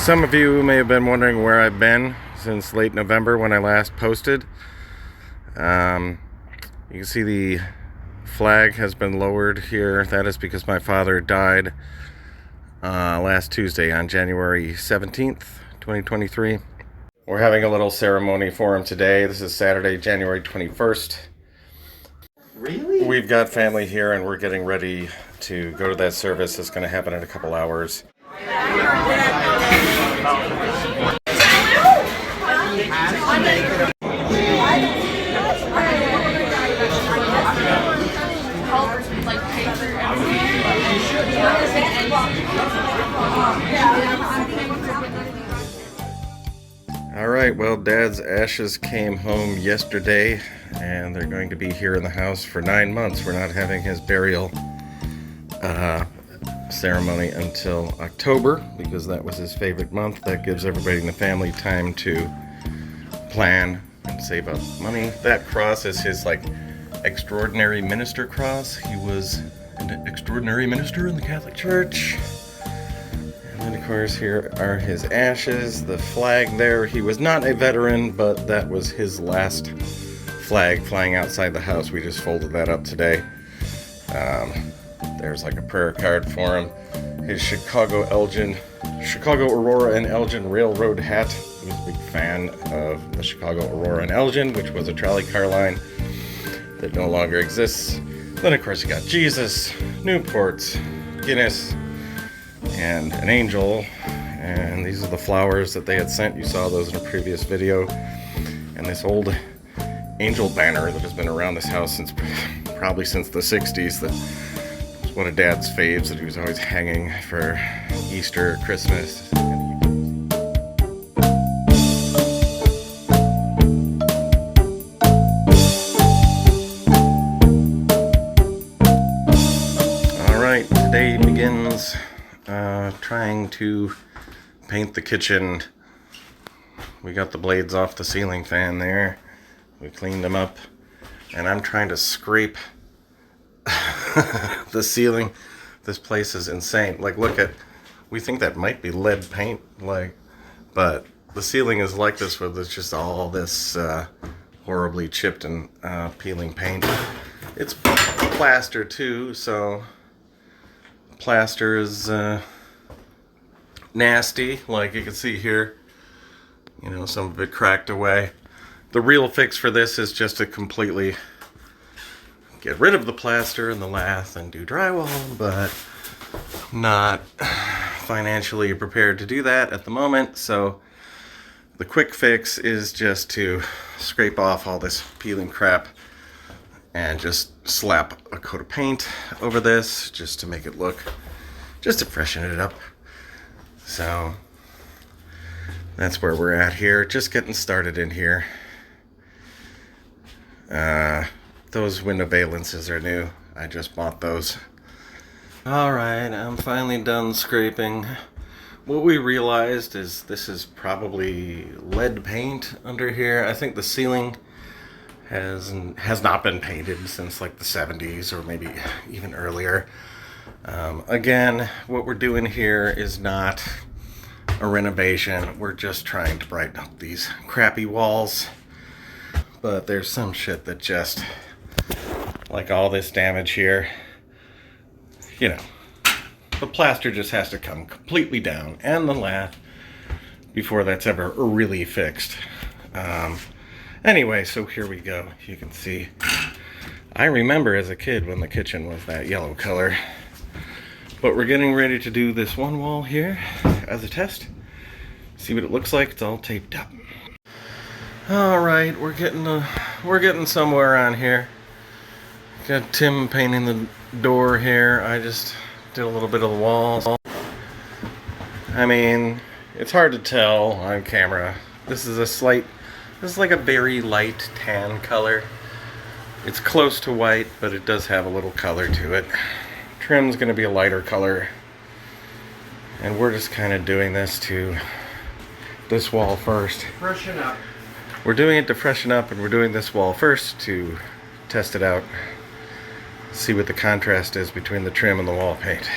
Some of you may have been wondering where I've been since late November when I last posted. You can see the flag has been lowered here. That is because my father died last Tuesday on January 17th, 2023. We're having a little ceremony for him today. This is Saturday, January 21st. Really? We've got family here and we're getting ready to go to that service. It's going to happen in a couple hours. Alright, well, Dad's ashes came home yesterday, and they're going to be here in the house for 9 months. We're not having his burial ceremony until October, because that was his favorite month. That gives everybody in the family time to plan and save up money. That cross is his, extraordinary minister cross. He was an extraordinary minister in the Catholic Church. And then, of course, here are his ashes, the flag there. He was not a veteran, but that was his last flag flying outside the house. We just folded that up today. There's a prayer card for him. His Chicago, Aurora and Elgin Railroad hat. He was a big fan of the Chicago, Aurora and Elgin, which was a trolley car line that no longer exists. Then, of course, you got Jesus, Newports, Guinness, and an angel. And these are the flowers that they had sent. You saw those in a previous video. And this old angel banner that has been around this house probably since the 60s. That was one of Dad's faves that he was always hanging for Easter, Christmas. Today begins trying to paint the kitchen. We got the blades off the ceiling fan there. We cleaned them up. And I'm trying to scrape the ceiling. This place is insane. We think that might be lead paint, but the ceiling is like this, where there's just all this horribly chipped and peeling paint. It's plaster too, so plaster is nasty, like you can see here. Some of it cracked away. The real fix for this is just to completely get rid of the plaster and the lath and do drywall, but not financially prepared to do that at the moment. So the quick fix is just to scrape off all this peeling crap and just slap a coat of paint over this just to make it look, just to freshen it up. So that's where we're at here, just getting started in here. Those window valances are new. I just bought those. Alright, I'm finally done scraping. What we realized is this is probably lead paint under here. I think the ceiling has not been painted since the 70s or maybe even earlier. Again, what we're doing here is not a renovation. We're just trying to brighten up these crappy walls. But there's some shit that just, all this damage here, the plaster just has to come completely down, and the lath, before that's ever really fixed. Anyway, so here we go. You can see, I remember as a kid when the kitchen was that yellow color. But we're getting ready to do this one wall here as a test. See what it looks like. It's all taped up. Alright, we're getting somewhere on here. Got Tim painting the door here. I just did a little bit of the walls. I mean, it's hard to tell on camera. This is a very light tan color. It's close to white, but it does have a little color to it. Trim's going to be a lighter color. And we're just kind of doing this wall first. Freshen up. We're doing it to freshen up, and we're doing this wall first to test it out. See what the contrast is between the trim and the wall paint.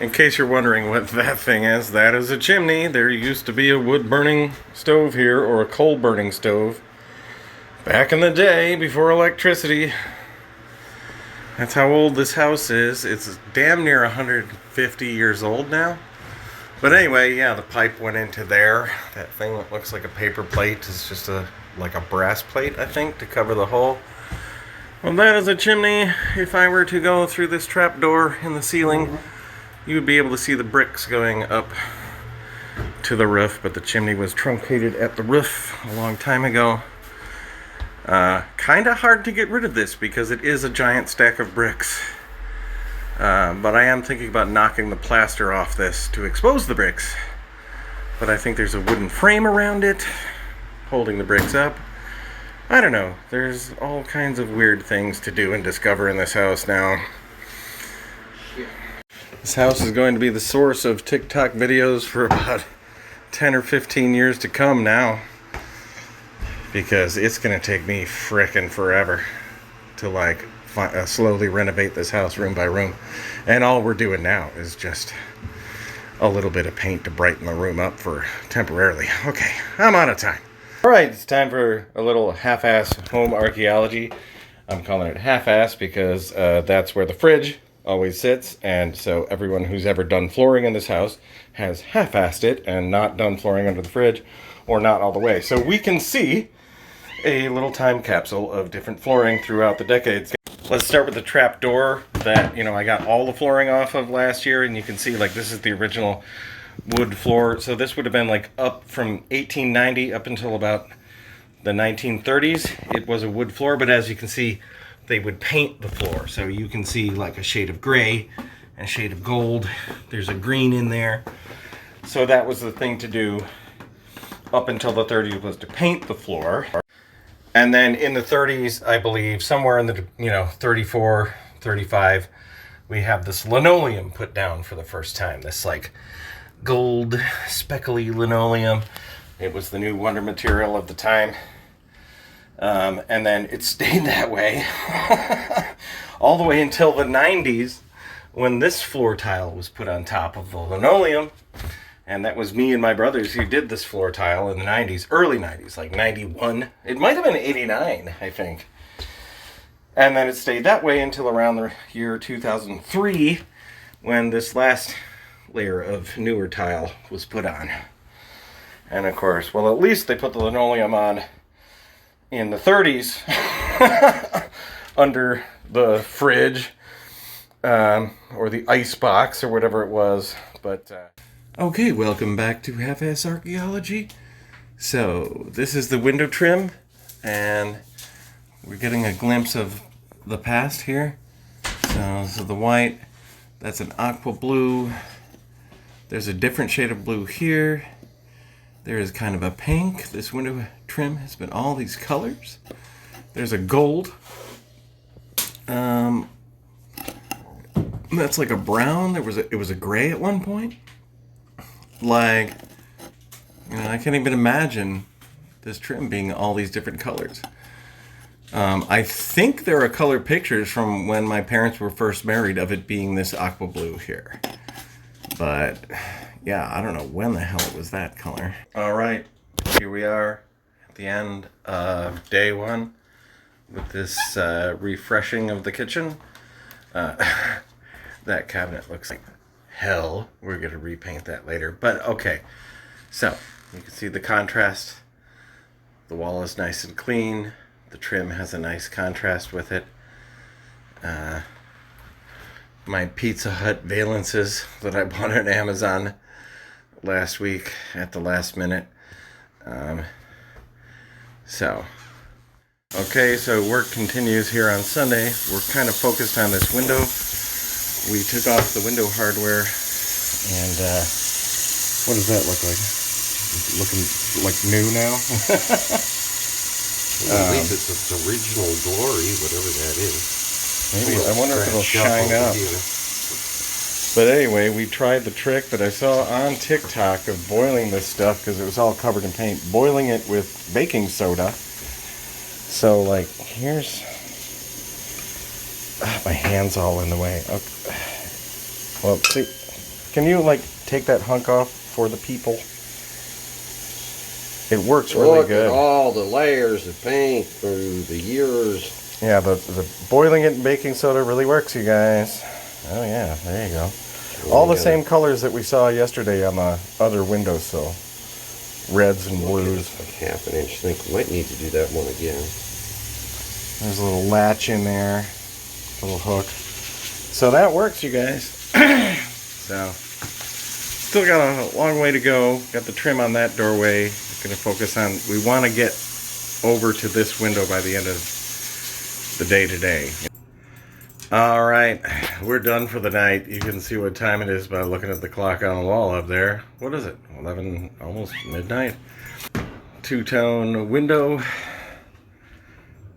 In case you're wondering what that thing is, that is a chimney. There used to be a wood-burning stove here, or a coal-burning stove. Back in the day, before electricity. That's how old this house is. It's damn near 150 years old now. But anyway, yeah, the pipe went into there. That thing that looks like a paper plate is just like a brass plate, I think, to cover the hole. Well, that is a chimney. If I were to go through this trapdoor in the ceiling, you would be able to see the bricks going up to the roof, but the chimney was truncated at the roof a long time ago. Kind of hard to get rid of this because it is a giant stack of bricks. But I am thinking about knocking the plaster off this to expose the bricks. But I think there's a wooden frame around it holding the bricks up. I don't know. There's all kinds of weird things to do and discover in this house now. This house is going to be the source of TikTok videos for about 10 or 15 years to come now. Because it's going to take me frickin' forever to slowly renovate this house room by room. And all we're doing now is just a little bit of paint to brighten the room up for temporarily. Okay, I'm out of time. Alright, it's time for a little half-ass home archaeology. I'm calling it half-ass because that's where the fridge always sits. And so everyone who's ever done flooring in this house has half-assed it and not done flooring under the fridge, or not all the way. So we can see a little time capsule of different flooring throughout the decades. Let's start with the trap door that, I got all the flooring off of last year, and you can see this is the original wood floor. So this would have been up from 1890 up until about the 1930s. It was a wood floor, but as you can see, they would paint the floor. So you can see a shade of gray and a shade of gold. There's a green in there. So that was the thing to do up until the 30s, was to paint the floor. And then in the 30s, I believe, somewhere in the, 34, 35, we have this linoleum put down for the first time. This gold speckly linoleum. It was the new wonder material of the time. And then it stayed that way all the way until the 90s, when this floor tile was put on top of the linoleum. And that was me and my brothers who did this floor tile in the 90s, early 90s, 91. It might have been 89, I think. And then it stayed that way until around the year 2003, when this last layer of newer tile was put on. And of course, well, at least they put the linoleum on in the 30s under the fridge or the ice box or whatever it was. But okay, welcome back to Half-Ass Archaeology. So this is the window trim, and we're getting a glimpse of the past here. So the white, that's an aqua blue. There's a different shade of blue here. There is kind of a pink. This window trim has been all these colors. There's a gold. That's like a brown. It was a gray at one point. I can't even imagine this trim being all these different colors. I think there are color pictures from when my parents were first married of it being this aqua blue here. But yeah, I don't know when the hell it was that color. All right, here we are at the end of day one with this refreshing of the kitchen. That cabinet looks like hell. We're going to repaint that later. But okay, so you can see the contrast. The wall is nice and clean. The trim has a nice contrast with it. My Pizza Hut valences that I bought on Amazon last week at the last minute. So work continues here on Sunday. We're kind of focused on this window. We took off the window hardware, and what does that look like? Looking like new now? At least it's original glory, whatever that is. Maybe. I wonder if it'll shine up. But anyway, we tried the trick that I saw on TikTok of boiling this stuff, because it was all covered in paint, boiling it with baking soda. So, here's... my hand's all in the way. Okay. Well, see, Can you, like, take that hunk off for the people? It works really Look good. at all the layers of paint through the years. Yeah, the boiling it in baking soda really works, you guys. Oh yeah, there you go. All the same colors that we saw yesterday on the other windowsill. Reds and blues. Like half an inch. I think we might need to do that one again. There's a little latch in there. A little hook. So that works, you guys. So, still got a long way to go. Got the trim on that doorway. Going to focus on, we want to get over to this window by the end of the day today. Alright, we're done for the night. You can see what time it is by looking at the clock on the wall up there. What is it? 11, almost midnight. Two-tone window.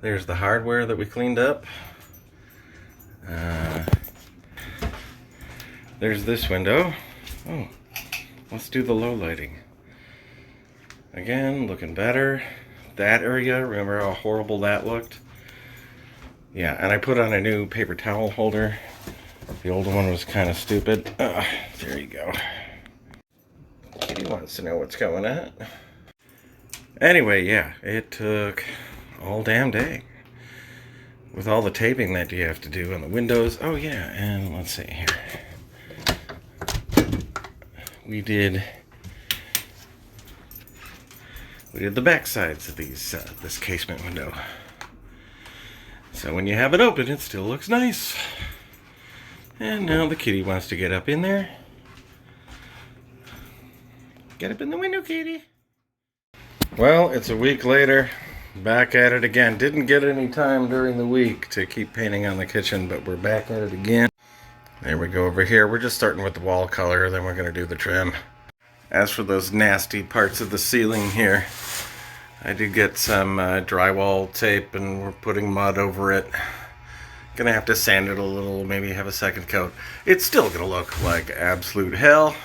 There's the hardware that we cleaned up. There's this window. Oh, let's do the low lighting. Again, looking better. That area, remember how horrible that looked? Yeah, and I put on a new paper towel holder. The old one was kind of stupid. There you go. Kitty wants to know what's going on. Anyway, yeah, it took all damn day. With all the taping that you have to do on the windows. Oh yeah, and let's see here. We did the back sides of these this casement window. So when you have it open, it still looks nice. And now the kitty wants to get up in there. Get up in the window, kitty. Well, it's a week later. Back at it again. Didn't get any time during the week to keep painting on the kitchen, but we're back at it again. There we go over here. We're just starting with the wall color, then we're going to do the trim. As for those nasty parts of the ceiling here, I did get some drywall tape and we're putting mud over it. Gonna have to sand it a little, maybe have a second coat. It's still gonna look like absolute hell,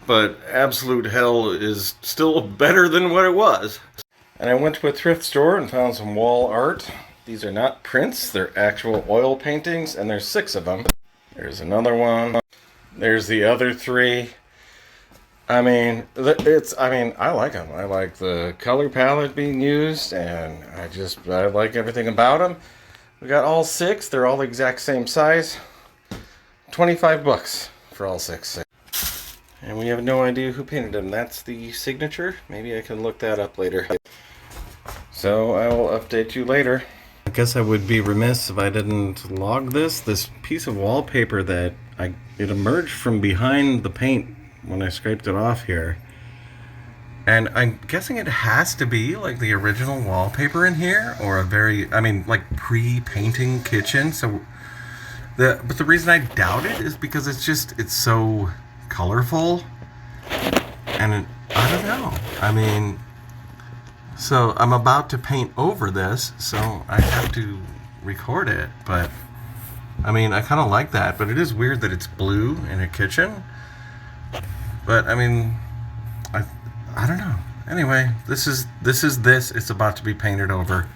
but absolute hell is still better than what it was. And I went to a thrift store and found some wall art. These are not prints, they're actual oil paintings, and there's 6 of them. There's another one. There's the other 3. I mean, I like them. I like the color palette being used, and I like everything about them. We got all 6. They're all the exact same size. $25 for all 6. And we have no idea who painted them. That's the signature. Maybe I can look that up later. So I will update you later. I guess I would be remiss if I didn't log this. This piece of wallpaper that it emerged from behind the paint when I scraped it off here. And I'm guessing it has to be like the original wallpaper in here, or like pre-painting kitchen. So but the reason I doubt it is because it's so colorful. And I don't know. I mean, so I'm about to paint over this, so I have to record it, but I mean, I kind of like that, but it is weird that it's blue in a kitchen. But I mean, I don't know. Anyway, this is it's about to be painted over.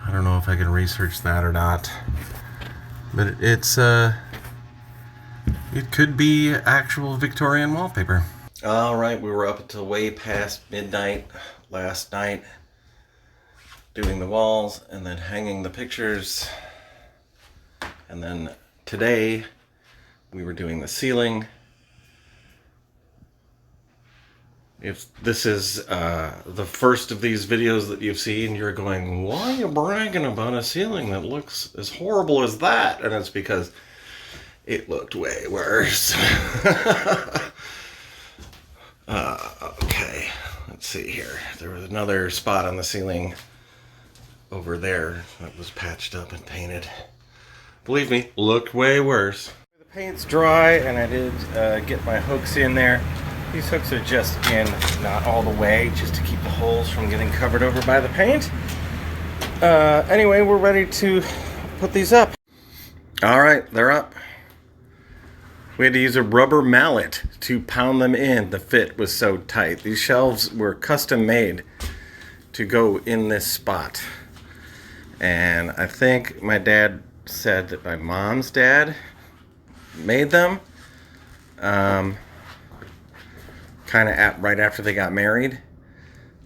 I don't know if I can research that or not, but it could be actual Victorian wallpaper. All right, we were up until way past midnight last night doing the walls and then hanging the pictures, and then today we were doing the ceiling. If this is the first of these videos that you've seen, you're going, why are you bragging about a ceiling that looks as horrible as that? And it's because it looked way worse. Okay, let's see here. There was another spot on the ceiling over there that was patched up and painted. Believe me, looked way worse. The paint's dry, and I did get my hooks in there. These hooks are just in, not all the way, just to keep the holes from getting covered over by the paint. Anyway, we're ready to put these up. All right, they're up. We had to use a rubber mallet to pound them in. The fit was so tight. These shelves were custom made to go in this spot. And I think my dad said that my mom's dad made them. kind of right after they got married.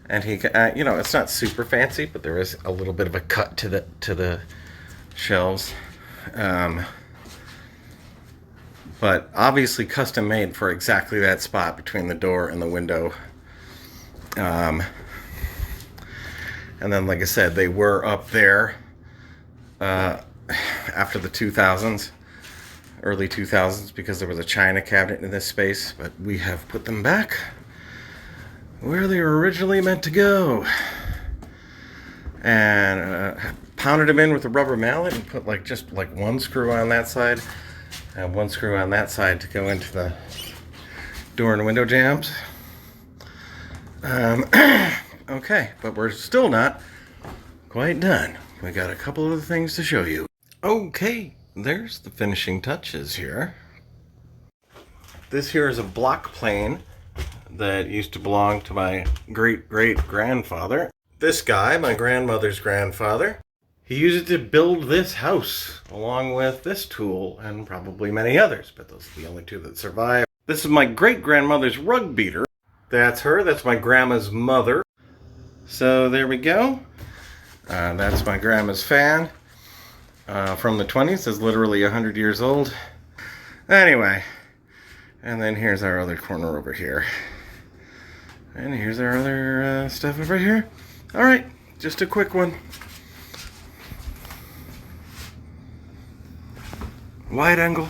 And he, it's not super fancy, but there is a little bit of a cut to the shelves. But obviously custom made for exactly that spot between the door and the window. And then, like I said, they were up there after the 2000s, early 2000s, because there was a china cabinet in this space. But we have put them back where they were originally meant to go. And pounded them in with a rubber mallet and put just one screw on that side and one screw on that side to go into the door and window jambs. Okay, but we're still not quite done. We got a couple of things to show you. Okay, there's the finishing touches here. This here is a block plane that used to belong to my great-great-grandfather. This guy, my grandmother's grandfather, he used it to build this house, along with this tool and probably many others, but those are the only two that survive. This is my great-grandmother's rug beater. That's her. That's my grandma's mother. So there we go. That's my grandma's fan from the 20s. It's literally 100 years old. Anyway, and then here's our other corner over here. And here's our other stuff over here. All right, just a quick one. Wide angle.